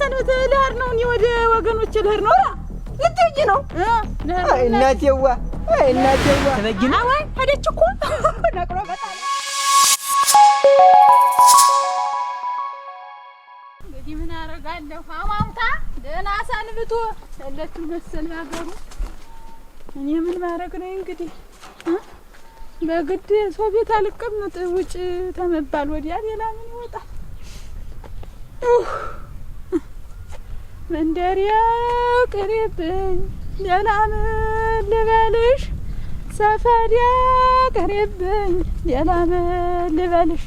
ሰንብት ልሄድ ነው እኔ ወደ ወገኖቼ ልሄድ ነው ልትሄጂ ነው እናቴዋ እናቴዋ ተበጊና ወይ ሄደች እኮ ነቅሎ በጣም እንግዲህ ምን አደርጋለሁ አማምታ ደህና ሰንብቶ ያለችው መሰል ሀገሩ እኔ ምን ማድረግ ነው እንግዲህ በግድ ሰው ቤት አልቀመጥ ውጭ ተመባል ወዲያ ሌላ ምን ይወጣል መንደሪያ ቅሬብኝ ሌላ ምን ልበልሽ ሰፈሪያ ቅሬብኝ ሌላ ምን ልበልሽ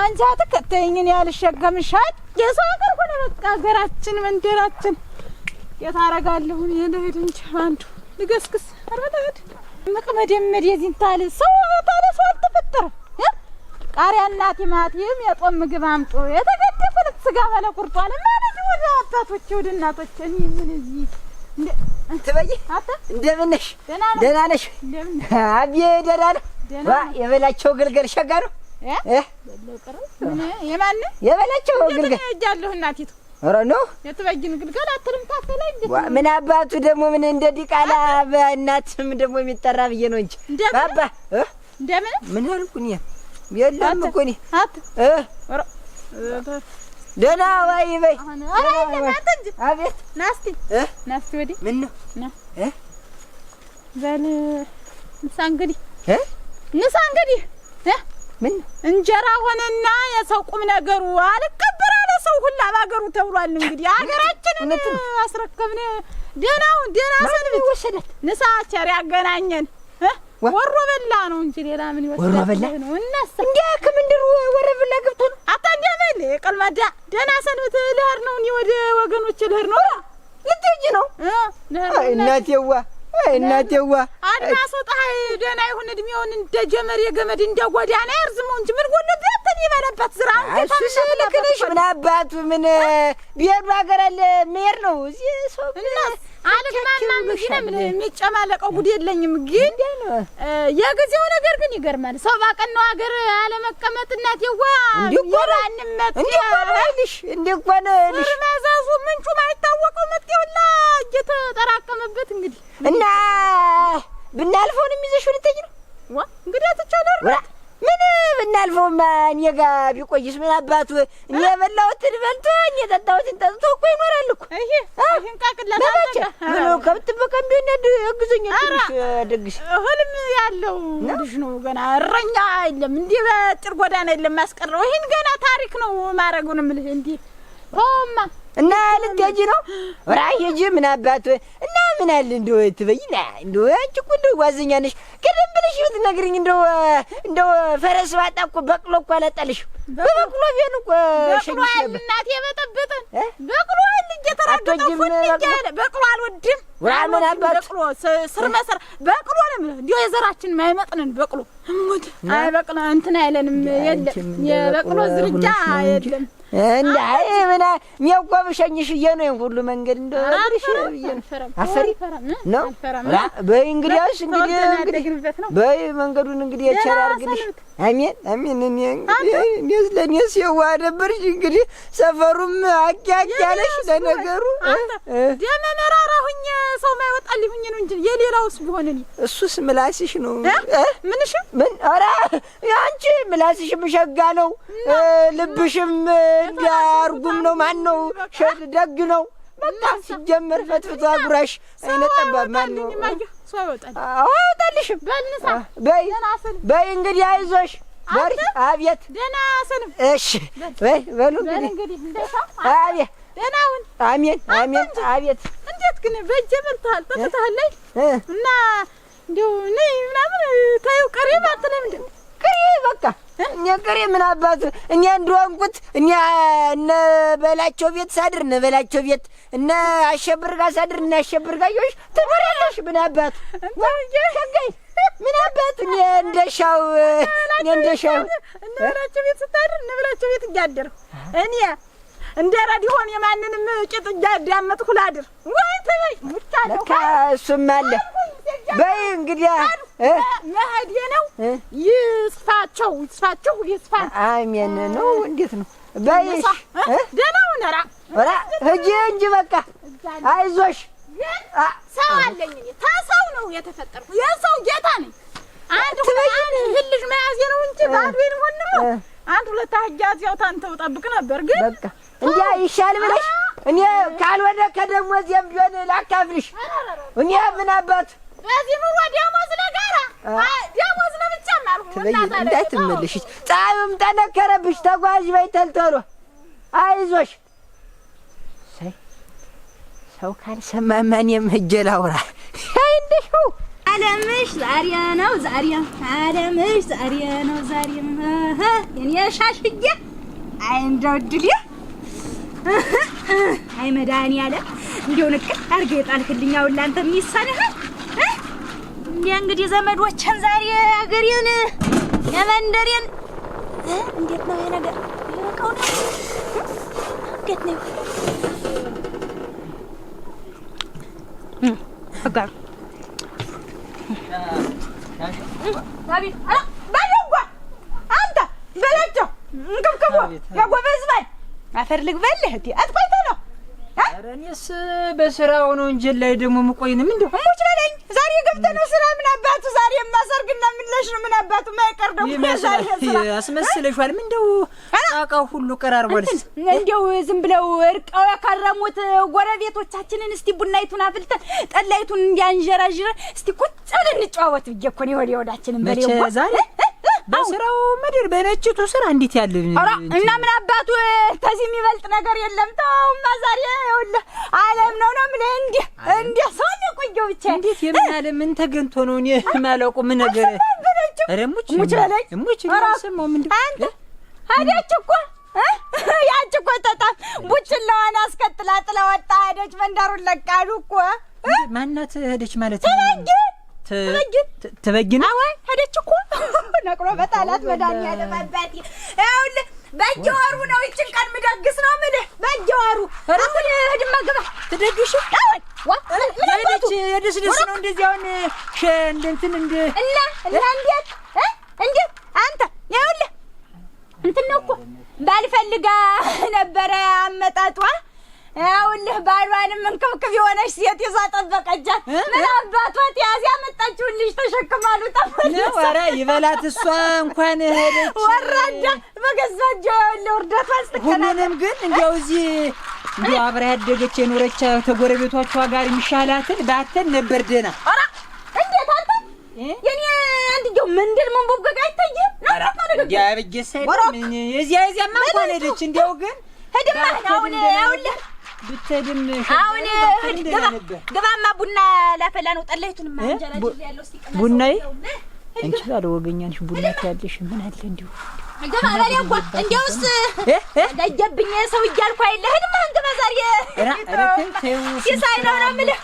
አንቺ አትከተይኝን ያልሸገምሻል የሰው ሀገር ሆነ በቃ ሀገራችን መንደራችን የታረጋለሁ እኔ ልሂድ እንጂ አንዱ ልገስግስ አረጋድ መቅመደመድ የዚህን ታለ ሰው ታለ ሰው አልተፈጠረ ቃሪያና ቲማቲም የጦም ምግብ አምጡ የተገደፈ ስጋ ባለ ቁርጧል ማለት ወደ አባቶች ወደ እናቶች እኔ ምን እዚህ ትበይ አታ እንደምን ነሽ ደህና ነሽ አብዬ ደህና ነው ዋ የበላቸው ግልገል ሸጋ ነው ለቀረ ምን የማን የበላቸው ግልገል ያጃለሁ እናቲቱ ኧረ ነው የትበይን ግልገል አትልም ታፈላይ ምን አባቱ ደግሞ ምን እንደ ዲቃላ በእናትም ደግሞ የሚጠራ ብዬ ነው እንጂ ባባ እንደምን ምን አልኩኝ የለም እኮ እኔ አት ደህና ወይ በይ አቤት ናስቲ ናስቲ ወዲህ ምን ነው ና በል ንሳ እንግዲህ ንሳ ምን እንጀራ ሆነና የሰው ቁም ነገሩ አልከበር አለ ሰው ሁላ ባገሩ ተብሏል እንግዲህ አገራችንን አስረከብን ደህናውን ደህና ሰንብት ወሰደት ንሳ ቸር ያገናኘን ወሮ በላ ነው እንጂ ሌላ ምን ይወስዳል ወሮ በላ ነው እናስ እንዴ ከምንድር ወሮ በላ ገብቶ ነው አታንደበል ቀልማዳ ደህና ሰንብት ልሄድ ነው እኔ ወደ ወገኖቼ ልሄድ ነው ልትሄጂ ነው እናቴዋ እናቴዋ አድማስ ወጣይ ደህና ይሁን እድሜውን እንደ ጀመር የገመድ እንደ ጎዳና ያርዝመው እንጂ ምን ጎለበት ያተን ይበላበት ዝራው እሱስ ልክ ነሽ ምን አባቱ ምን ቢሄዱ ሀገር አለ መሄድ ነው እዚህ ሰው አልማማ ምን የሚጨማለቀው ጉድ የለኝም ግን የጊዜው ነገር ግን ይገርማል ሰው ባቀነው ሀገር አለመቀመጥ እናቴዋ ይራንመት እንዴ መዛዙ ምንጩ ማይታወቀው መጥተውላ እየተጠራቀመበት እንግዲህ እና ብናልፈው ነው የሚይዘሽ ልትሄጂ ነው ዋ እንግዲህ አትቻለር ምን ብናልፈውማ እኔ ጋር ቢቆይስ ምን አባቱ እኔ የበላሁትን በልቶ እኔ የጠጣሁትን ጠጥቶ እኮ ይኖራል እኮ ይሄን ቃቅላታ ምን ከብት በቀን ቢሆን ያግዘኝ ትንሽ ደግሽ ህልም ያለው ልጅ ነው ገና እረኛ የለም እንዲህ በጭር ጎዳና የለም ማስቀረው ይሄን ገና ታሪክ ነው ማረጉን ምልህ እንዲህ ሆማ እና ልትሄጂ ነው ወራይ ሂጂ ምን አባቱ እና ምን አለ እንደው ትበይና እንደው አንቺ እኮ እንደው ጓዘኛ ነሽ ቀደም ብለሽ ብትነግሪኝ እንደው ፈረስ ባጣ እኮ በቅሎ እኮ አላጣልሽ በበቅሎ ቢሆን እኮ ሸኝሽ ነበር እናቴ በጠበጠን በቅሎ እየተራገጠው ፍንጃለ በቅሎ አልወድም ወራምን አባቱ በቅሎ ስር መሰር በቅሎ ነው ማለት እንደው የዘራችን ማይመጥነን በቅሎ እሙት አይ በቅሎ እንትን አይለንም የለም የበቅሎ ዝርጃ የለም እንደ አይ ምና የሚያጓብሸኝሽ ነው ሁሉ መንገድ እንደሽ አፈሪ ነው በይ እንግዲያስ እንግዲህ በይ መንገዱን እንግዲህ የቸር አርግልሽ አሜን አሜን እኔስ ለኔስ የዋ ነበርሽ እንግዲህ ሰፈሩም አቂያቂያለሽ ለነገሩ ደመመራራ ሁኝ ሰው ማይወጣልኝ ሁኝ ነው እንጂ የሌላውስ ቢሆን እኔ እሱስ ምላስሽ ነው ምንሽ ምን ኧረ ያንቺ ምላስሽም ሸጋ ነው ልብሽም እንዲያርጉም ነው ማን ነው ደግ ነው በቃ ሲጀመር ፈትፍቷ ጉራሽ አይነጠባ ማን ነው ሰው ይወጣል አወጣልሽም በልንሳ በይ እንግዲህ አይዞሽ በሪ አቤት ደህና ሰንም እሺ በይ በሉ እንግዲህ አቤት ደህናውን አሜን አሜን አቤት እንዴት ግን በጀመርታል ተፈታል ላይ እና እንደው ነይ ምናምን ታዩ ቀሪባ አትለም እንዴ ቀሪ በቃ እኛ ቀሪ ምን አባቱ እኛ እንደወንቁት እኛ እነ በላቸው ቤት ሳድር እነ በላቸው ቤት እነ አሸብር ጋር ሳድር እነ አሸብር ጋር ይወሽ ትኖሪያለሽ ምን አባቱ ወንጀይ ምን አባቱ እኔ እንደሻው እነ በላቸው ቤት ስታድር እነ በላቸው ቤት እያደርኩ እኔ እንደ ረዲሆን የማንንም ቂጥ እያዳመጥኩ ላድር ወይ ተበይ ሙታለው እሱም አለ በይ እንግዲህ መሄድ ነው ይስፋቸው አሜን ነው እንዴት ነው በይሽ ደህናው ነራ ወራ ሂጂ እንጂ በቃ አይዞሽ። ሰው አለኝ እኔ ታሰው ነው የተፈጠርኩ የሰው ጌታ ነኝ። አንድ ልጅ መያዝ ነው እንጂ ባድዌን ሆነ አንድ ሁለት አህጃት ያው ታንተው ጠብቅ ነበር። ግን በቃ እንዲያ ይሻል ብለሽ እኔ ካልወደ ከደሞዜም ቢሆን ላካፍልሽ። እኔ ምን አባት በዚህ ኑሮ ደሞዝ ለጋራ ደሞዝ ለብቻ ማለት እንዳትመለሽ። ፀሐዩም ጠነከረብሽ። ተጓዥ በይ ተልተሎ አይዞሽ። ሰው ካልሰማማ እኔም ሂጅ ላውራ። እንደው አለምሽ ዛሬ ነው ዛሬ አለምሽ ዛሬ ነው ዛሬ የኔ ሻሽዬ አይ እንደው ድል አይ መድኃኒዓለም እንደው ንቅት አድርገህ የጣልክልኝ አሁን ላንተ የሚሳነህ እንግዲህ ዘመዶችን ዛሬ አገሬን የመንደሬን እንዴት ነው ይሄ ነገር ይበቃው ነው እንዴት ነው አጋር አቤት አላ ባለጓ አንተ በላቸው እንከብከቡ ያጎበዝ ባል አፈር ልግበልህ እቲ አጥቆይተ ነው ኧረ እኔስ በስራው ነው እንጂ ላይ ደግሞ ምቆይንም እንደው ሙች በለኝ ዛሬ ገብተህ ነው ስራ ምን አባቱ ዛሬ ማሰርግና ምን ለሽ ነው ምን አባቱ ማይቀር ደግሞ ዛሬ ስራ አስመስለሽዋል። ምን እንደው ጣቃው ሁሉ ቀራርቦልስ እንደው ዝም ብለው እርቀው ያከረሙት ጎረቤቶቻችንን እስቲ ቡናይቱን አፍልተን ጠላይቱን እንዲያንጀራጅረ እስቲ ቁጭ ብለን እንጨዋወት ብዬ እኮ ነው ወዲያችን በሌው ዛሬ በስራው ምድር በነጭቱ ስራ እንዴት ያለ እና ምን አባቱ ከዚህ የሚበልጥ ነገር የለም። ተውማ ዛሬ ይኸውልህ ዓለም ነው ነው ምን እንዴ ሰው ነው ቆየው ብቻ እንዴት የምናለ ምን ተገንቶ ነው እኔ ማለቁ ምን ነገር ረሙች በለኝ ሙች ሰማው ምን አንተ አዳች እኮ ያች እኮ ተጣም ቡችላዋን አስከትላ ጥላ ወጣ ሄደች። መንደሩን ለቃሉ እኮ ማናት ሄደች ማለት ተበጊና ወይ ሄደች እኮ ነቅሮ በጣላት መድኃኒዓለም አባቴ ይኸውልህ በየወሩ ነው ይችን ቀን ምደግስ ነው የምልህ በየወሩ አሁን ህድማ ገባ ትደግሽ ሄደች የደስደስ ነው እንደዚህ አሁን እንትን እና እንዴት አንተ ይኸውልህ እንትን ነው እኮ ባልፈልጋ ነበረ አመጣጧ ይኸውልህ ባሏንም እንክብክብ የሆነች ሴት ይዛ ጠበቀቻት። ምን አባቷ ተያዝ ያመጣችው ልጅ ተሸክማሉ ተፈለሰ ኧረ ይበላት እሷ እንኳን ሄደች ወራዳ በገዛጇ ይኸውልህ ውርደቷ ሁሉንም ግን እንዲያው እዚህ እንዲያው አብራ ያደገች የኖረች ተጎረቤቶቿ ጋር የሚሻላትን ባተን ነበር ደህና። ኧረ እንዴት አንተ የኔ አንድየው ምንድን መንቦብገግ አይታየም ነው ያበጀሰ ምን የዚያማ እንኳን ሄደች እንዲያው ግን ሄድማ አሁን ይኸውልህ ብትሄድም አሁን ግባማ ቡና ላፈላ ነው። ጠላይቱን ማንጀራ ያለው እስቲ ቀና ቡናይ አንቺ ባለ ወገኛንሽ ቡና ታያለሽ ምን አለ እንዲሁ ግባ በለው እንኳን እንዲያውስ ደጀብኝ ሰው እያልኩ አይደለህም አንተ ዛሬ ሲሳይ ነው የምልህ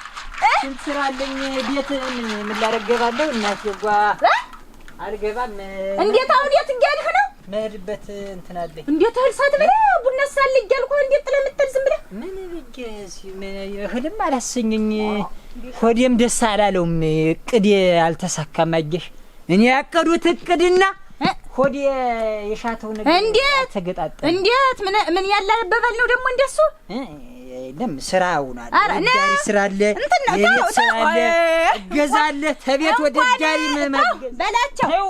ስንት ስራ አለኝ ቤት ምን ላረገባለሁ እናት ጓ አልገባም እንዴት አሁን የት እያልህ ነው መሄድበት እንትን አለኝ እንዴት ህልሳት ብለህ ቡና ሳል እያልኩ እንዴት ለምትል ዝም ብለህ ምን ልጅ ምን እህልም አላሰኘኝ ሆዴም ደስ አላለውም እቅዴ አልተሳካም አየሽ እኔ ያቀዱት እቅድና ሆዴ የሻተው ነገር እንዴት ተገጣጣ እንዴት ምን ያላበበል ነው ደግሞ እንደሱ ለም ስራውና ዳሪ ስራለ የስራለ ገዛለ ተቤት ወደ ዳሪ መመገዝ በላቸው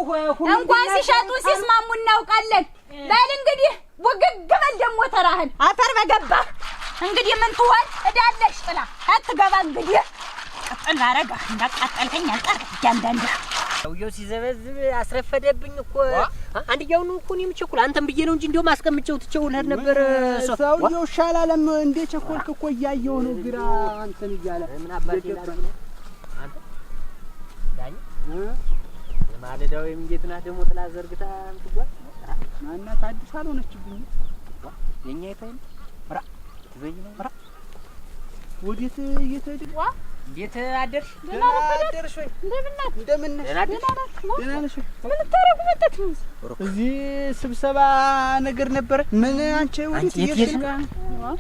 እንኳን ሲሻጡ ሲስማሙ እናውቃለን። በል እንግዲህ ወገግ በል ደግሞ ተራህን አፈር በገባ እንግዲህ ምን ትሆን እዳለሽ ጥላ አትገባ እንግዲህ ቀጥል አረጋ እንዳቃጠልከኝ አልቀር ያንዳንዳ ሰውየው ሲዘበዝብ አስረፈደብኝ እኮ አንድያው ነው እኮ እኔም ቸኩል አንተም ብዬ ነው እንጂ እንደው ማስቀምጨው ትቸው ልሄድ ነበር። ሰውየው ሻላለም እንደ ቸኮልክ እኮ እያየው ነው ግራ አንተን እያለ ምን አባቴ ላድርግ ነው አንተ ዳኝ ማለዳው እንዴት ናት ደግሞ ጥላ ዘርግታ ምትጓዝ ማናት አዲስ አልሆነችብኝ የኛ ይታይ ራ ትበይ ነው ራ ወዴት እየተሄድን እንዴት አደርሽ? ደህና አደርሽ ወይ? እንደምን ደህና ነሽ? ምን ታረጉ መጣች? እዚህ ስብሰባ ነገር ነበር። ምን አንቺ ወዴት እየሄድሽ ነው?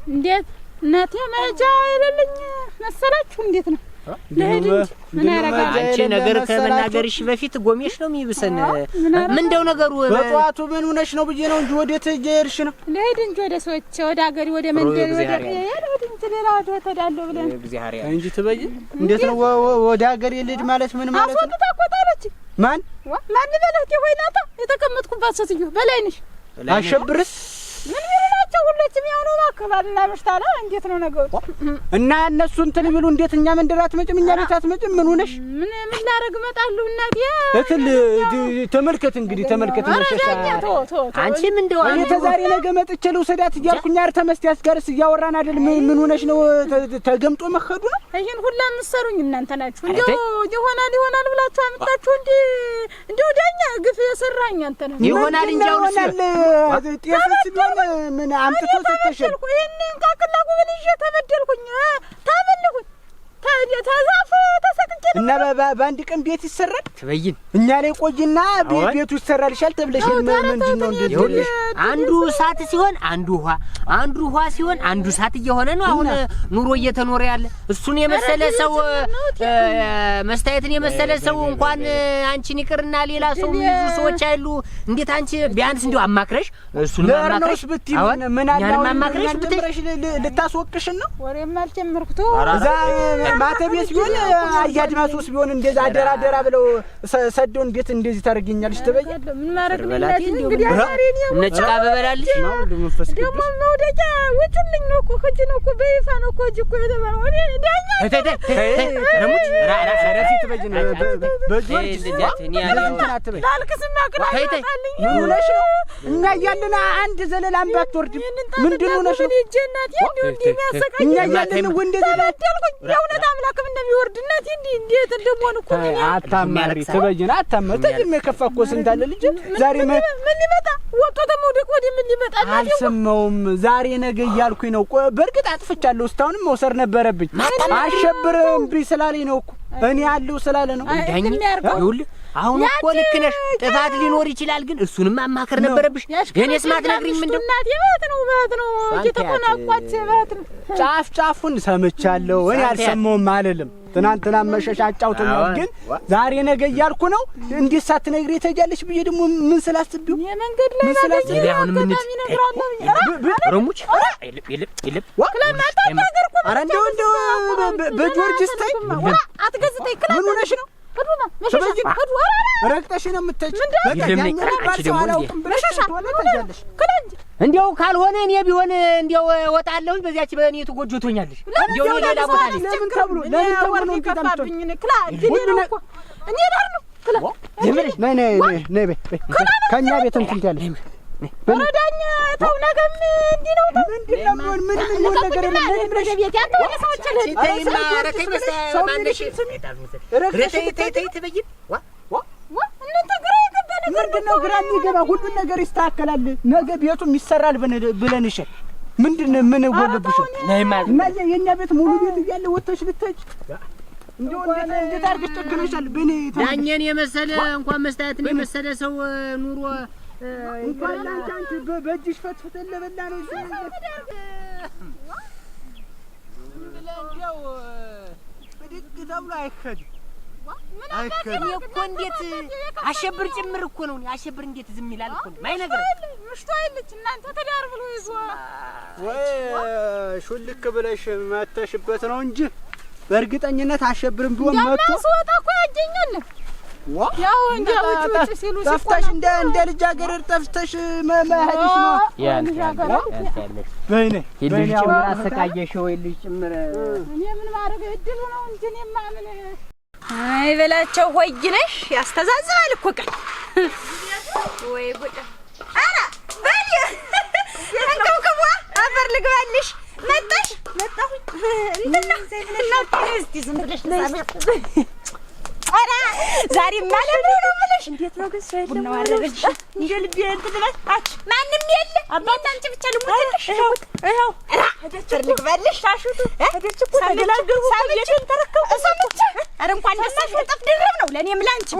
እንዴት እናቴ መጃ አይደለኝ መሰላችሁ? እንዴት ነው ምን ያረጋል? አንቺ ነገር ከመናገርሽ በፊት ጎሜሽ ነው የሚብሰን። ምን እንደው ነገሩ በጧቱ ምን ሆነሽ ነው ብዬ ነው እንጂ ወዴት ሄድሽ ነው? ልሄድ እንጂ ወደ ሰዎች ወደ ሀገር ወደ መንደር ወደ ሌላ ወደ ተዳለው ብለን እግዚአብሔር እንጂ ትበይ። እንዴት ነው ወደ ሀገር ልሄድ ማለት ምን ማለት ነው? አስወጥታ ቆጣለች። ማን በለት የሆይናታ የተቀመጥኩባት ሴትዮ በላይነሽ አሸብርስ ምን ቢላቸው ሁሉም ያው ነው ማከባልና መሽታላ። እንዴት ነው ነገሩ? እና እነሱ እንትን ቢሉ እንዴት እኛ መንደር አትመጭም? እኛ ቤት አትመጭም? ምን ሆነሽ? ምን ላደርግ እመጣለሁ እናቴ። እትል ተመልከት እንግዲህ ተመልከት። መሸሻ አንቺም እንደው እኔ ተዛሬ ነገ መጥቼ ልውሰዳት እያልኩኝ አርተ መስቲያስ ጋርስ እያወራን አይደል? ምን ሆነሽ ነው? ተገምጦ መኸዱ ነው? ይሄን ሁላ የምትሰሩኝ እናንተ ናችሁ። እንደው ይሆናል ብላችሁ አመጣችሁ እንዴ? እንደው ዳኛ ግፍ የሰራኝ አንተ ነህ። ይሆናል እንጂ አሁንስ ጤፍስ ቢሆን ምን አምጥቶ ሰጥተሽ ይሄን ካክላ ጉብል ይዤ ተበደልኩኝ ታበልኩኝ ተዛፍ ተሰቅቄ እና በአንድ ቀን ቤት ይሰራል ትበይን። እኛ ላይ ቆይና ቤቱ ይሰራልሻል ተብለሽ ምንድን ነው እንዴ? አንዱ እሳት ሲሆን አንዱ ውሃ ሲሆን አንዱ እሳት እየሆነ ነው አሁን ኑሮ እየተኖረ ያለ። እሱን የመሰለ ሰው መስታየትን የመሰለ ሰው እንኳን አንቺን ይቅርና ሌላ ሰው የሚይዙ ሰዎች አይሉ። እንዴት አንቺ ቢያንስ እንደው አማክረሽ እሱን ማማክረሽ ብትይውን ምን አላው ማማክረሽ ብትይሽ ልታስወቅሽን ነው? ወሬም አልጀመርኩት እዛ ማተቤስ ቢሆን አያድማሱስ ቢሆን እንደዛ አደራ ብለው ሰደው እንዴት እንደዚህ ታርገኛለሽ? ትበይ ምን ማረግ ነው እንግዲህ አሳሪኝ ነጭቃ በበላልሽ ደግሞ መውደቂያ ውጭልኝ ነው እኮ ህጅ ነው እኮ በይፋ ነው እኮ እኮ የተባለው እኔ ዳኛ ረሙት ረፊት በጅን በጆርጅ እኔ ያለው ላልክስማ ክላልኝ ምን ሆነሽ ነው? እኛ እያለን አንድ ዘለላ አምባት ወርድ ምንድን ሆነሽ ነው? ጀናት እንዴ የሚያሰቃኝ እኛ እያለን ወንደ ተበደልኩኝ። የእውነት አምላክም እንደሚወርድነት እንዴት እንደሞን እኮ ምን አታማሪ ትበይና አታማሪ ተጅም የከፋ እኮ ስንት አለ ልጅ ዛሬ ምን ሊመጣ ወጥቶ ተመውደቅ ወዲ ምን ሊመጣ አልሰማውም። ዛሬ ነገ እያልኩኝ ነው። በእርግጥ አጥፍቻለሁ። እስካሁንም መውሰድ ነበረብኝ። አሸብርም ቢ ስላለኝ ነው እኮ እኔ ያለው ስላለ ነው። ዳኝ ይኸውልህ አሁን እኮ ልክ ነሽ። ጥፋት ሊኖር ይችላል፣ ግን እሱንም ማማከር ነበረብሽ። የኔስ ማትነግሪኝ ምንድን ነው? እናቴ በት ነው እየተቆናቋች በት ነው። ጫፉን ሰምቻለሁ። እኔ አልሰማውም አልልም። ትናንትና መሸሻ አጫውተኛል፣ ግን ዛሬ ነገ እያልኩ ነው። እንዴት ሳትነግሪ ትሄጃለሽ ብዬ ደግሞ ምን ስላስብው የመንገድ ላይ ስለዚህ አሁን ምን ረሙች ይልብ ኧረ እንደው በጆርጅስ ታይ አትገዝተኝ ክላ ምን ሆነሽ ነው? ረግጠሽ ነው የምትሄጂ። እንዲያው ካልሆነ እኔ ቢሆን እንዲያው እወጣለሁ። በዚያች በእኔ ትጎጆቶኛለሽ። እንዲያው እኔ ሌላ ቦታ ላይ ለምን ተብሎ ነው ከፋብኝ ክላ ግን ነው እኮ እኔ ዳር ነው ክላ ጀምረሽ ነይ ከኛ ቤት እንትን ትያለሽ። ወረዳኛ ተው ነገም እንዲህ ነው። ምንድነው ምን ነገር የለም። ብለሽ ቤት ያንተ ወደ ሰዎች ተይና ረከኝስ ማንደሽ ተይ ትበይን እናንተ ግራ የገባ ነገር ምንድነው? ግራ የሚገባ ሁሉን ነገር ይስተካከላል። ነገ ቤቱም ይሰራል ብለን እሺ ምንድነው? ምን ወለብሽ እና የኛ ቤት ሙሉ ቤት እያለ ወጥተሽ ልትሄጂ እንደው እንዴት አድርገሽ ጠግነሻል? በኔ ዳኘን የመሰለ እንኳን መስታየትን የመሰለ ሰው ኑሮ እንኳን አንቺ በእጅሽ ፈትፍተን ለበላ ነው ብለንው ብድግ ተብሎ አይከድም። እኮ እንዴት አሸብር ጭምር እኮ ነው። አሸብር እንዴት ዝም ይላል እኮ ማይ ነገር ምሽቷ አይልች እናንተ ተዳር ብሎ ይዞ ወይ ሹልክ ብለሽ መተሽበት ነው እንጂ በእርግጠኝነት አሸብርም ቢሆን መጥቶ ያስወጣ እኮ ያገኛል። ያው እንዴ ወጭ ሲሉ ጠፍተሽ እንደ ልጃገረድ ጠፍተሽ መሄድሽ ነው። ያን በይኔ ልጅ ጭምር አሰቃየሽው። ልጅ ጭምር እኔ ምን ማድረግ እድሉ ነው እንጂ እኔማ ምን አይ በላቸው ሆይነሽ ያስተዛዝባል እኮ ቀን ወይ ጉድ! አራ በል እንከምከዋ አፈር ልግባልሽ መጣሽ መጣሁኝ እንትና እስቲ ዝም ብለሽ አራ ዛሬ ማለት ነው ብለሽ እንዴት ነው ግን ሰይድ ነው አረበልሽ እንዴ ልብ እንትልበል አች ማንንም የለ አባታ አንቺ ብቻ ልሞትልሽ ይኸው አራ ልግባልሽ ታሹቱ አደች እኮ ተገላገሉ ሳመችን ተረከቡ ሳመች አረ እንኳን ደሳሽ ተጠፍ ድረብ ነው ለኔም ላንቺ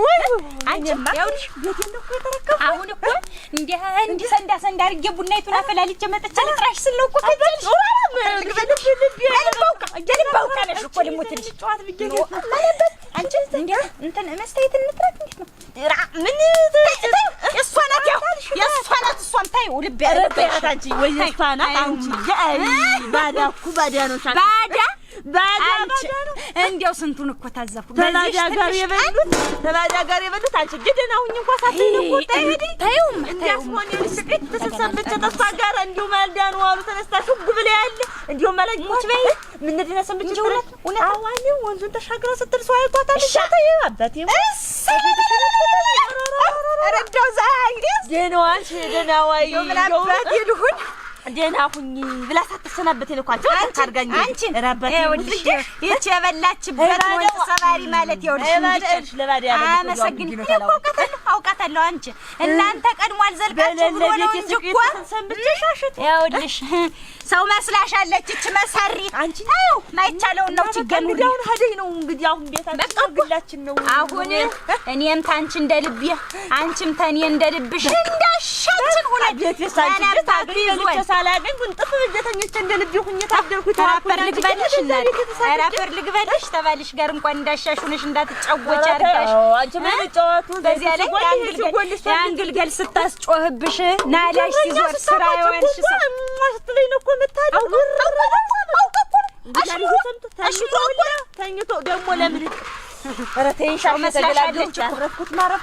አንቺ ያውልሽ ቤቴን ነው የተረከቡ አሁን እኮ እንዴ ሰንዳ አርጌ ቡናይቱን አፈላልቼ መጥቻ ልጥራሽ ስለው እኮ ተገልሽ ልግባልሽ ልብ ልባውቃ ነሽ እኮ ልሙትልሽ ጨዋት ብዬሽ ማለበት አንቺ እንዴ እንትን መስታየት እንትራት እንዴት ነው ምን እሷ ናት የእሷ ናት እሷም ታይው ልብ ያለበት አንቺ ወይ እሷ ናት አንቺ ባዳ እኮ ባዳ ነው ባዳ ነው እንዴው ስንቱን እኮ ታዘብኩ በዚህ ተባዳ ጋር የበሉት አንቺ ግደናውኝ እንኳን ሳትይኝ እኮ ታዩም እንዲያስሆን ይስቅት ተሰሰበች ተስፋ ጋር እንዲው ማልዳኑ አሉ ተነስታሽ ጉብለ ያለ እንዲው ማለግሞች በይ ምን እንደነሰምች ይሁለት አዋኒ ወንዙን ተሻግራ ስትል ሰው አይቷታል ሻታዬ አባቴ ረዳው ዛይዴ ደናዋይ ምን አባቴ ልሁን ደና ሁኚ ብላ ሳትሰናበት ይልኳቸው ታርጋኝ አንቺ ረባቴ ወልሽ ይቺ የበላችበት ወንድ ሰባሪ ማለት ይወልሽ ለባዲ አመሰግን አውቃታለሁ አንቺ እናንተ ቀድሟል ዘልቃችሁ ብሎ ነው እንጂ እኮ ሰንብተሻሽት ይወልሽ ሰው መስላሻለች እቺ መሰሪ አንቺ ታዩ ማይቻለው ነው ትገኑ ዳውን ሀደይ ነው እንግዲህ አሁን ቤታችን ግላችን ነው አሁን እኔም ታንቺ እንደልብ አንቺም ተኔ እንደልብሽ እንዳሻችን ሁላ ቤት የሳንቺ ታግሪዙ ሳላገኝ ጉንጥፍ በጀተኞች እንደልብ ሁኝ ታደርኩት አራፈር ልግበልሽ ተባልሽ ጋር እንኳን እንዳሻሹነሽ እንዳትጫወች አርጋሽ አንቺ ማለት በዚያ ላይ ያንግልገል ስታስጮህብሽ ናላሽ ሲዞር ስራ ይወልሽ ስትለኝ ነው እኮ መታደው ተኝቶ ደግሞ ለምን ረተይሻ መስላሻለች አረፍኩት ማረፍ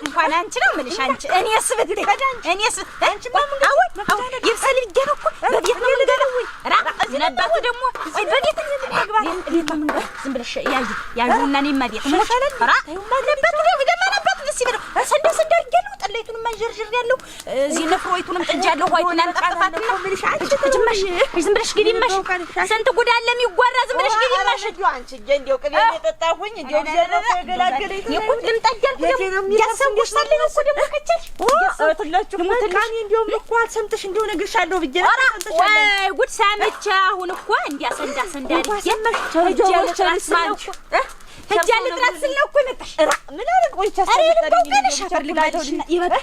እንኳን አንቺ ነው ምልሽ አንቺ እኔስ ብትይ እኔስ አንቺ አው ይብሰል ይገረኩ በቤት ነው ልገረው ነባቱ ደግሞ በቤት ተግባር ቤት መንገር ዝም ብለሽ ያዩና እኔ ማዲት መሰለን ነባቱ ነባቱ ሲበለው ሰንደስ ደርገሉ ጠለይቱን ማንጀርጀር ያለው እዚህ ነፍሮይቱንም ጥጃለሁ ሆይቱን አንጠፋት ነው ምልሽ አንቺ ተጀመሽ ዝም ብለሽ ግዲማሽ ሰንት ጉዳለ የሚጓራ ዝም ብለሽ ግዲማሽ አንቺ እንደው ቅቤ የጠጣሁኝ እንደው ዘረፈ ገላገለኝ ይቁም ልምጣጃል ደግሞ ያሰብኩሽ ታለኝ እኮ ደግሞ ከቸሽ ያሰብኩላችሁ ሙተልኝ እንደው እኮ አልሰምተሽ እንደው ነግርሻለሁ ብዬ ወይ ጉድ ሳመቻ አሁን እኮ እንዲያሰንዳ ሰንዳሪ የመሽ ተጆች ማንቺ هجال الدرس لكم متش من هذا قويت أنا شافر لقاعدين يبغى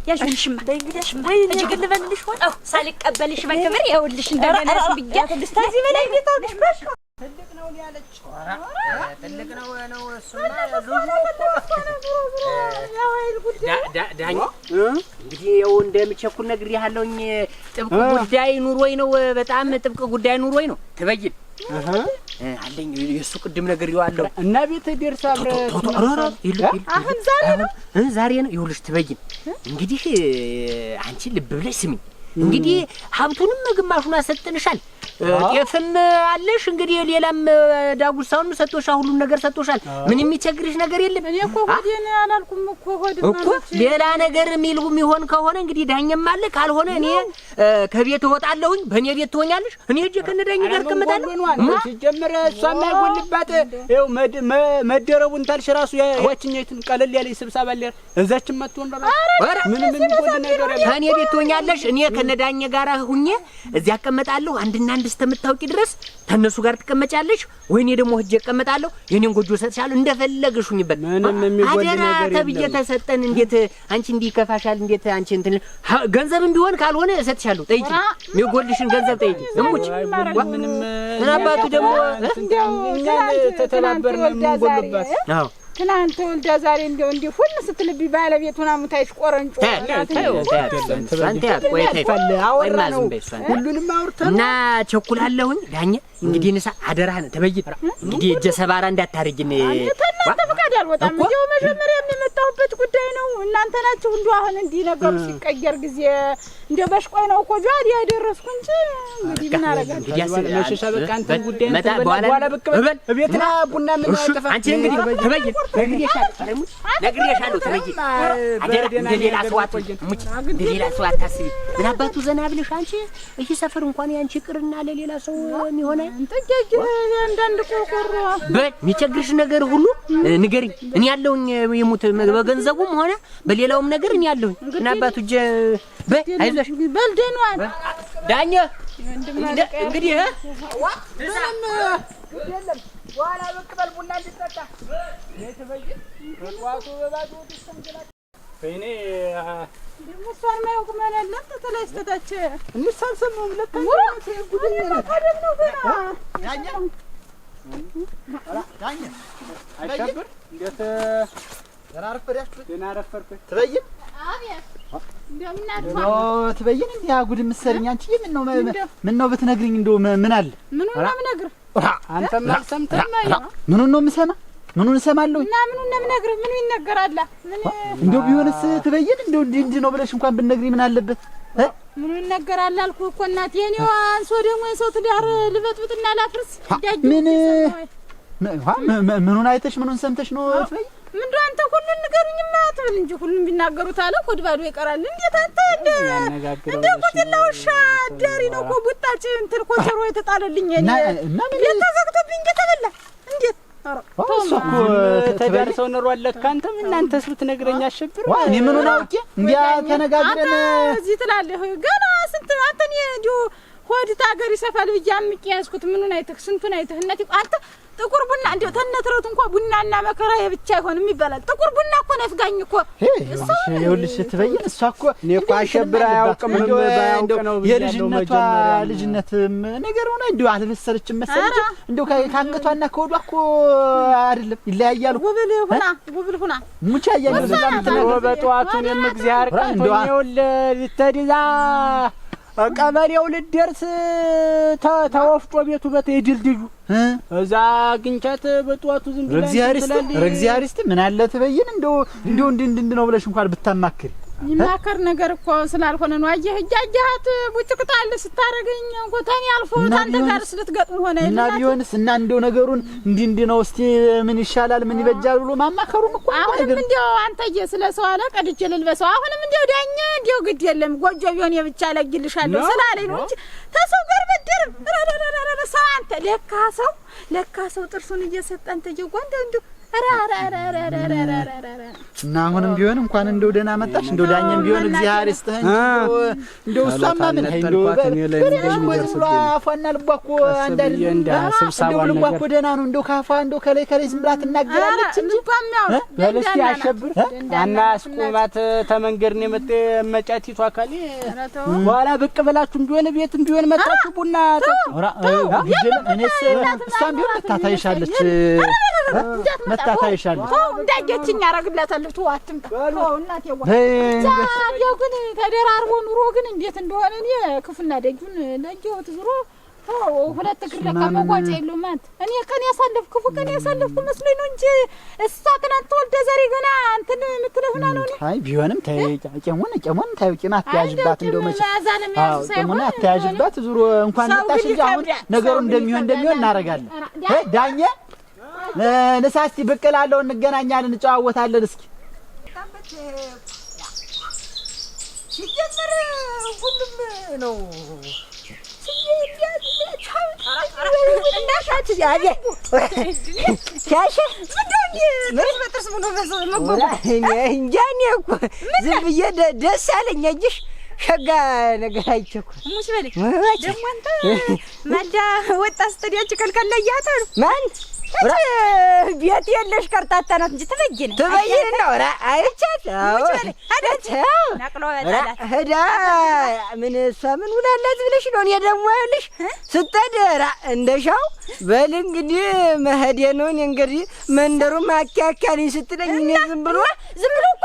ياجو نشمة وين أجي قلنا بنليش وين أو سالك قبليش ما كمري أو اللي شندنا ناس بيجا لازم أنا يجي طالع مش تلقنا ويا لك تلقنا وأنا وسنا دعني እንግዲህ ያው እንደምቸኩል ነግሬሃለሁኝ ጥብቅ ጉዳይ ኑሮይ ነው በጣም ጥብቅ ጉዳይ ኑሮይ ነው ትበይን አለኝ የሱ ቅድም ነገር ይዋለው እና ቤት ደርሳ አሁን ዛሬ ነው ይውልሽ ትበይን እንግዲህ አንቺ ልብ ብለሽ ስሚ እንግዲህ ሀብቱንም ግማሹን አሰጥንሻል ጤፍም አለሽ እንግዲህ ሌላም ዳጉሳውን ሰጥቶሻ ሁሉም ነገር ሰጥቶሻል ምን የሚቸግርሽ ነገር የለም እኔ እኮ ሆዴን አላልኩም እኮ ሆዴን ሌላ ነገር የሚልጉም ይሆን ከሆነ እንግዲህ ዳኛም አለ ካልሆነ እኔ ከቤት እወጣለሁኝ በእኔ ቤት ትሆኛለሽ እኔ እጄ ከነዳኝ ጋር ከመጣለሁ ሲጀምር እሷም አይጎልባት ይኸው መደረቡን ታልሽ ራሱ ያችኛይትን ቀለል ያለ ስብሰባ አለ እዛችን መጥቶን ኧረ ምንም የሚጎል ነገር የለም ከእኔ ቤት ትሆኛለሽ እኔ ከነዳኝ ጋር ሁኜ እዚያ አቀመጣለሁ አንድና አንድ ስተምታውቂ ድረስ ተነሱ ጋር ተቀመጫለሽ ወይኔ ደግሞ ሄጄ እቀመጣለሁ የኔን ጎጆ ሰጥሻለሁ እንደፈለግሽኝበት ምንም የሚጎል ነገር የለም ተብዬ ተሰጠን እንዴት አንቺ እንዲከፋሻል እንዴት አንቺ እንትን ገንዘብም ቢሆን ካልሆነ እሰጥሻለሁ ጠይቂ የሚጎልሽን ገንዘብ ጠይቂ እሙች ምንም አባቱ ደግሞ እኛ ተተባበርን የምንጎልባት አዎ ትናንት ወልዳ ዛሬ እንደው እንዲህ ሁሉ ስትልቢ ባለቤቱና ሙታይሽ ቆረንጮ አንተ ቆይተይ አወራው ሁሉንም አውርተና ቸኩላለሁኝ ዳኛ እንግዲህ ንሳ አደራህን ተበይት እንግዲህ እጀ ሰባራ እንዳታርጅን እናንተ ፈቃድ አልወጣም እንደው መጀመሪያ የመጣሁበት ጉዳይ ነው እናንተ ናችሁ እንዴ አሁን እንዲህ ነገሩ ሲቀየር ጊዜ እንደው በሽቆይ ነው እኮ ጃዲ ያደረስኩ እንጂ እንግዲህ ምን አረጋችሁ እንግዲህ መሸሻ በቃ አንተ ጉዳይ እንተ በኋላ በቃ ቤትና ቡና ምን ያጠፋ አንቺ እንግዲህ ተበይት ነግሬሻለሁ ተበይት አደራ እንደሌላ ሰዋት ሙጭ እንደሌላ ሰዋት ታስቢ ምን አባቱ ዘና ብለሽ አንቺ እሺ ሰፈር እንኳን ያንቺ ቅርና ለሌላ ሰው የሚሆነ እንተጀጅ አንዳንድ ቆቆሮ በሚቸግርሽ ነገር ሁሉ ንገሪኝ እኔ ያለውኝ የሙት በገንዘቡም ሆነ በሌላውም ነገር እኔ ያለውኝ እና አባቱ ጀ አይዞሽ በልደኗል ዳኛ እንግዲህ ምንም የለም ዋላ በቅበል ቡና እንድጠጣ ለተበይን ወጣቱ በባዶ ተሰንጀላት ፈይኔ ደሞሳን ማይወቅ ማለት ተተላስተታች እንሳልሰም ለካ ጉድኝ ነው ታደም ነው ገና ያኛ ዳኘ አሸብር እንዴት ደህና አረፈዳችሁ? ደህና አረፈርኩ። ትበይን አቤት እንደምን አድፋ ነው ትበይን። እንዴ አጉድ ምሰርኝ አንቺ ምን ነው ብትነግሪኝ እንደው ምን አለ? ምኑን ነው የምነግርህ? አንተም አልሰምተህም? ምኑን ነው የምሰማ? ምኑን እሰማለሁ? እና ምኑን ነው የምነግርህ? ምኑ ይነገራል? ምን እንደው ቢሆንስ ትበይን እንደው እንዲህ ነው ብለሽ እንኳን ብትነግሪኝ ምን አለበት? ምኑ ይነገራል አልኩህ እኮ እናቴ። የኔው አንሶ ደግሞ የሰው ትዳር ልበጥብጥና ላፍርስ ምኑን አይተሽ ምኑን ሰምተሽ ነው ትበይ? ምንድን አንተ ሁሉን ንገሩኝማ አትበል እንጂ ሁሉን ቢናገሩት አለ ሆድ ባዶ ይቀራል። እንዴት አንተ እንደ ቁጥላ ውሻ ዳሪ ነው እኮ ቡጣጭ እንትን ኮቸሮ የተጣለልኝ እኔ የተዘግቶብኝ እየተበላ እንዴት እኮ ተዳርሰው ኖሯል ለካ። አንተም እናንተስ ብትነግረኝ አሸብር እኔ ምኑን አውቄ እንዲያ ተነጋግረን እዚህ ትላለህ ገና ስንት አንተ እኔ እንዲሁ ሆድ ታገር ይሰፋል ብዬ አምቄ ያዝኩት። ምኑን አይተህ ስንቱን አይተህ እናቴ አንተ ጥቁር ቡና እንዴ ተነትረቱ እንኳን ቡናና መከራ የብቻ አይሆንም ይባላል። ጥቁር ቡና እኮ ነፍጋኝ እኮ ይኸውልሽ ትበይን እሷ እኮ እኔ እኮ አሸብር አያውቅም ባያውቅ ነው የልጅነትም ነገር ሆነ እንደው አልበሰለችም መሰለኝ። እንደው ካንገቷና ከወዷ እኮ አይደለም ይለያያል። ጉብል ሁና ሙቻ ያያል ነው በጠዋቱን የምግዚአር ቀንቶኛው ለተዲዛ ቀበሌው ልደርስ ተወፍጮ ቤቱ በተድልድዩ እዛ ግንቻት በጠዋቱ ዝም ብላ ረግዚያሪስት ምን አለ ትበይን እንደው እንድ ነው ብለሽ እንኳን ብታማክሪ ይማከር ነገር እኮ ስላልሆነ ነው። አየህ እጃጃት ቡጭቅጣል ስታረገኝ እንኳን ታኒ አልፎ ታንተ ጋር ስለትገጥም ሆነ እና ቢሆንስ እና እንደው ነገሩን እንዲ ነው እስቲ ምን ይሻላል ምን ይበጃል ብሎ ማማከሩም እኮ አሁንም እንደው አንተዬ ስለሰው አለ ቀድጄ ልልበሰው አሁንም እንደው ዳኛ እንደው ግድ የለም ጎጆ ቢሆን የብቻ ለግልሻለሁ ስላለኝ ነው እንጂ ተሰው ጋር በደርም ሰው አንተ ለካ ሰው ጥርሱን እየሰጠን ተጀጓንደ እንደው እና አሁንም ቢሆን እንኳን እንደው ደህና መጣሽ እንደው ዳኛም ቢሆን እግዚአብሔር ይስጥህ እንደው እሷማ ምን እንደው አፏና ልቧ እኮ አንዳንድ እንደው ልቧ እኮ ደህና ነው። እንደው ካፏ እንደው ከላይ ዝም ብላ ትናገራለች እንጂ በልስቲ አሸብር አና አስቁማት ተመንገድ ነው የመጣ መጫቲቷ አካሌ በኋላ ብቅ ብላችሁ ቢሆን ቤትም ቢሆን መጣችሁ ቡና እኔስ እሷም ቢሆን ታታይሻለች መታታይሻለች እንዳጀችኝ አረግላታለሁ። ተዋትምጣ እናቴ ያው ግን ተደራርቦ ኑሮ ግን እንዴት እንደሆነ እኔ ክፉና ደጁን ለጆት ዙሮ ሁለት እግር ለካመቋጫ የለውም። አንተ እኔ ቀን ያሳለፍ ክፉ ቀን ያሳለፍኩ መስሎኝ ነው እንጂ እሷ ትናንት ተወልደ ዛሬ ገና እንትን የምትለውና ነው። አይ ቢሆንም ጨሞን ታውቂና አትያዥባት እንደው መቼ ጨሞን አትያዥባት ዙሮ እንኳን መጣሽ እንጂ አሁን ነገሩ እንደሚሆን እናረጋለን። ዳኛ ለሳስቲ ብቅ እላለሁ እንገናኛለን እንጨዋወታለን። እስኪ ሲጀመር ሁሉም ነው እንዳሻች ያየ ሻሽ ምንድነው በጥርስ ብሎ እንጃኔ እኮ ዝም ብዬ ደስ አለኝ። አየሽ ሸጋ ነገር አይቸኩ ሙሽ በል ደግሞ አንተ ማዳ ወጣ ስትዲያች ከልከለ ያታሩ ማን ቤት የለሽ ቀርጣጣ ናት እንጂ ትበይን ነው ራ አይቻታው ሄዳ ምን ሰምን ውላላት ብለሽ ነው። እኔ ደግሞ ያለሽ ስትደራ እንደሻው በል እንግዲህ መሄዴ ነው። እኔ እንግዲህ መንደሩ ማካካልኝ ስትለኝ እኔ ዝም ብሎ እኮ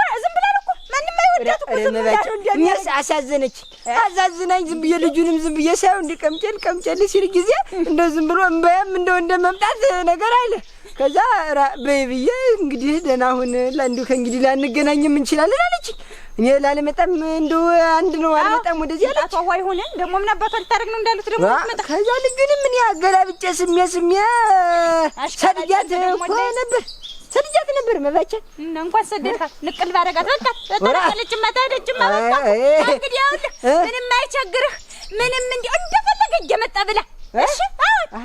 ማንም አይወዳት እኮ ዝም ብሎ እንደሚያስ አሳዝናኝ ዝም ብዬ ልጁንም ዝም ብዬ ሳይው እንዲቀምጨል ሲል ጊዜ እንደ ዝም ብሎ እምባያም እንደ መምጣት ነገር አለ። ከዛ በይ ብዬ እንግዲህ ደህና ሁን ለአንዱ ከእንግዲህ ላንገናኝም እንችላለን አለች። እኔ ላለመጣም እንደው አንድ ነው አልመጣም ወደዚህ አለች። አቷ ይሆነ ደግሞ ምን አባቷ ልታረግ ነው እንዳሉት ደግሞ መጣ። ከዛ ልጁንም ምን ያገላብጬ ስሜ ሰድጃት እኮ ነበር መባቻ እንኳን ሰደድካ ንቅል ባረጋት በቃ ተለችማ ታደችማ በቃ እንግዲህ ያውልህ ምንም አይቸግርህ ምንም እንደፈለገ እየመጣ ብላ እሺ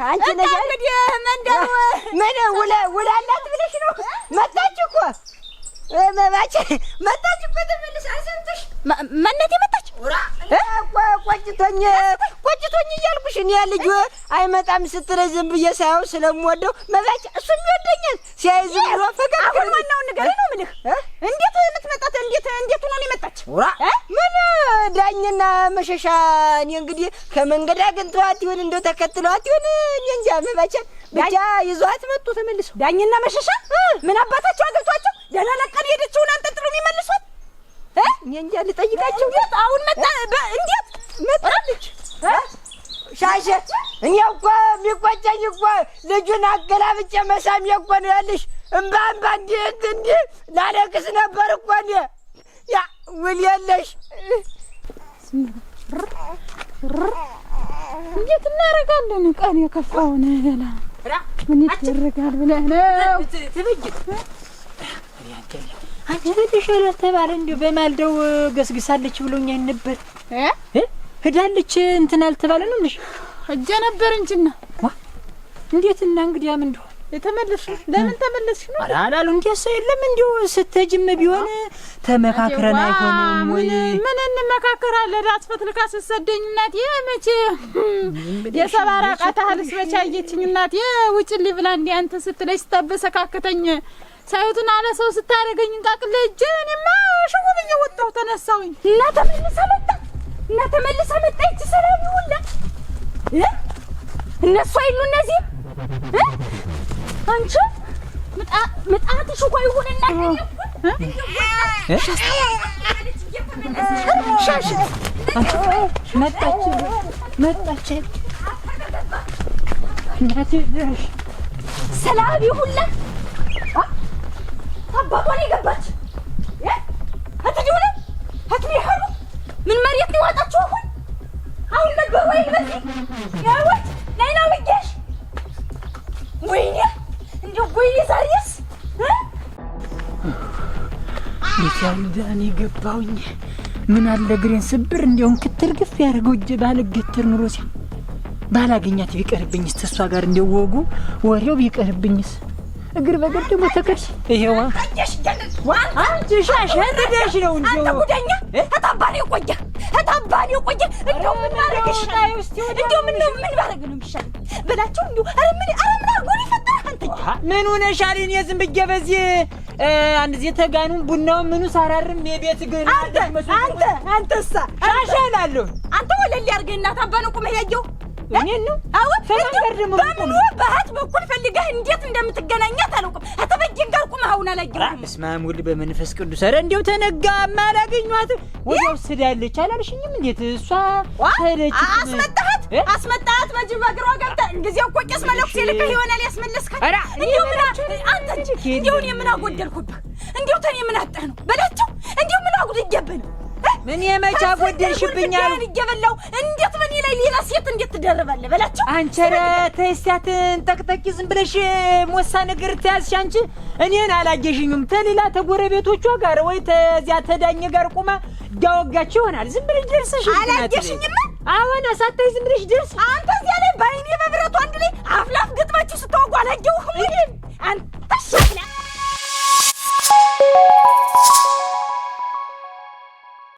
አንቺ ነሽ እንግዲህ መንደሩ ምን ውላላት ብለሽ ነው መጣች እኮ መባቻ መጣች እኮ ተመልሽ አልሰምተሽ ማንነት የመጣች ቆጭቶኝ እያልኩሽ እኔ ልጁ አይመጣም ስትለኝ ዝም ብዬ ሳይሆን ስለምወደው መባቻ እሱም ይወደኛል። ሲያይ ዝም ብሎ ፈገግ አሁን ዋናውን ንገረኝ ነው የምልህ። እንዴት የምትመጣት እንዴት ሆኖ ነው የመጣች? ምን ዳኝና መሸሻ እኔ እንግዲህ ከመንገድ አግኝተዋት ይሁን እንደው ተከትለዋት ይሁን እኔ እንጃ። መባቻን ብቻ ይዟት መጡ ተመልሰው። ዳኝና መሸሻ ምን አባታቸው አገልቷቸው ደህና ለቀን ሄደችውን አንጠልጥሎ የሚመልሷት እኔ እንጃ። ልጠይቃቸው አሁን መጣ። እንዴት መጣለች? ሻሸ እኔ እኮ የሚቆጨኝ እኮ ልጁን አገላብጬ መሳም እኮ ነው ያልሽ። እምባ እንዲህ ላለቅስ ነበር እኮ እኔ። ያ ውል የለሽ እንዴት እናደርጋለን? ቀን የከፋውን ምን ይደረጋል ብለህ ነው? አንቺ ልትሻለ ተባለ እንዲሁ በማልደው ገስግሳለች ብሎኛል ነበር። ሄዳለች እንትን አልተባለ ነው እንዴ? እጀ ነበር እንጂና እንዴት እና እንግዲህ ምን እንደሆነ የተመለስሽ ለምን ተመለስሽ ነው? አላሉ እንዴት ሰው የለም እንዲሁ ስትጅም ቢሆን ተመካክረን አይሆንም ወይ? ምን እንመካከራለን? አስፈትልካ ስትሰደኝ እናት የመቼ የሰባራ ቃታህልስ በቻየችኝ እናት የውጭልኝ ብላ እንዴ አንተ ስትለይ ስታበሰካከተኝ ሳይቱን አለ ሰው ስታረገኝ እንቃቅለ እጄ እኔማ ሽው ብዬ ወጣሁ ተነሳሁኝ እና ተመልሳ መጣች። ሰላም ይሁን እነሱ አይሉ እነዚህ አንቺ ምጣትሽ እኮ ይሁንና ሻሽ መጣች እናቴ ሰላም ይሁን አባቷን የገባች አትዲውነ አትሚሐሉ ምን መሬት ሊዋጣችሁ አሁን ነበር ወይ በዚህ ያወት ነይና ወጌሽ ወይኔ እንደው ወይኔ ዛሬስ ይቻልዳን ይገባውኝ ምን አለ ግሬን ስብር እንደውን ክትርግፍ ያርገው እጄ ባልገተር ኑሮ ሲያ ባላገኛት ቢቀርብኝስ ተሷ ጋር እንደወጉ ወሬው ቢቀርብኝስ እግር በግር ደግሞ ተከሽ ይሄዋ አንቺ ሻሽ ሄደሽ ነው እንጂ አንተ ጉደኛ አታባኔ ቆየ እንደው ምን ማረግሽ እንደው ምን ባረግ ነው የሚሻል በላቸው እንደው ኧረ ምን አርጎን ይፈታህ አንተ ምን ሆነሻል? እኔ ዝም ብዬ በዚህ አንድ ዜ ተጋኑን ቡናው ምኑ ሳራርም የቤት ግን አንተሳ ሻሻላለሁ አንተ ወለል ያርገና ታባኑ ቁመ ያየው እኔ ነው አው ፈንገር ደግሞ በምን በሃት በኩል ፈልገህ እንዴት እንደምትገናኛት አላውቅም። አተበጅን ጋር ቁመህ አሁን አላየሁም። እስማም ወልድ በመንፈስ ቅዱስ ኧረ እንደው ተነጋ ማላገኛት ወዲያው ስዳለች አላልሽኝም? እንዴት እሷ ሄደች አስመጣት በጅ በግሯ ገብታ እንግዲያው እኮ ቄስ መለኩ ልከህ ይሆናል ያስመለስከኝ። እንደው ምን አንተ እንደው እኔ ምን አጎደልኩብህ? እንደው ተኔ ምን አጣህ ነው በላቸው። እንደው ምን አጉድዬብህ ነው? ምን የመቻ ጎደልሽብኛል? ይገበላው እንዴት በኔ ላይ ሌላ ሴት እንዴት ትደርባለህ በላቸው። አንቺ ኧረ ተይ እስኪ ጠቅጠቂ ዝም ብለሽ ሞሳ ነገር ተያዝሽ አንቺ። እኔን አላየሽኝም? ተሌላ ተጎረቤቶቿ ጋር ወይ ተዚያ ተዳኘ ጋር ቁማ ዳወጋችሁ ይሆናል። ዝም ብለሽ ደርሰሽ አላየሽኝም? አሁን ሳታይ ዝም ብለሽ ደርስ አንተ እዚያ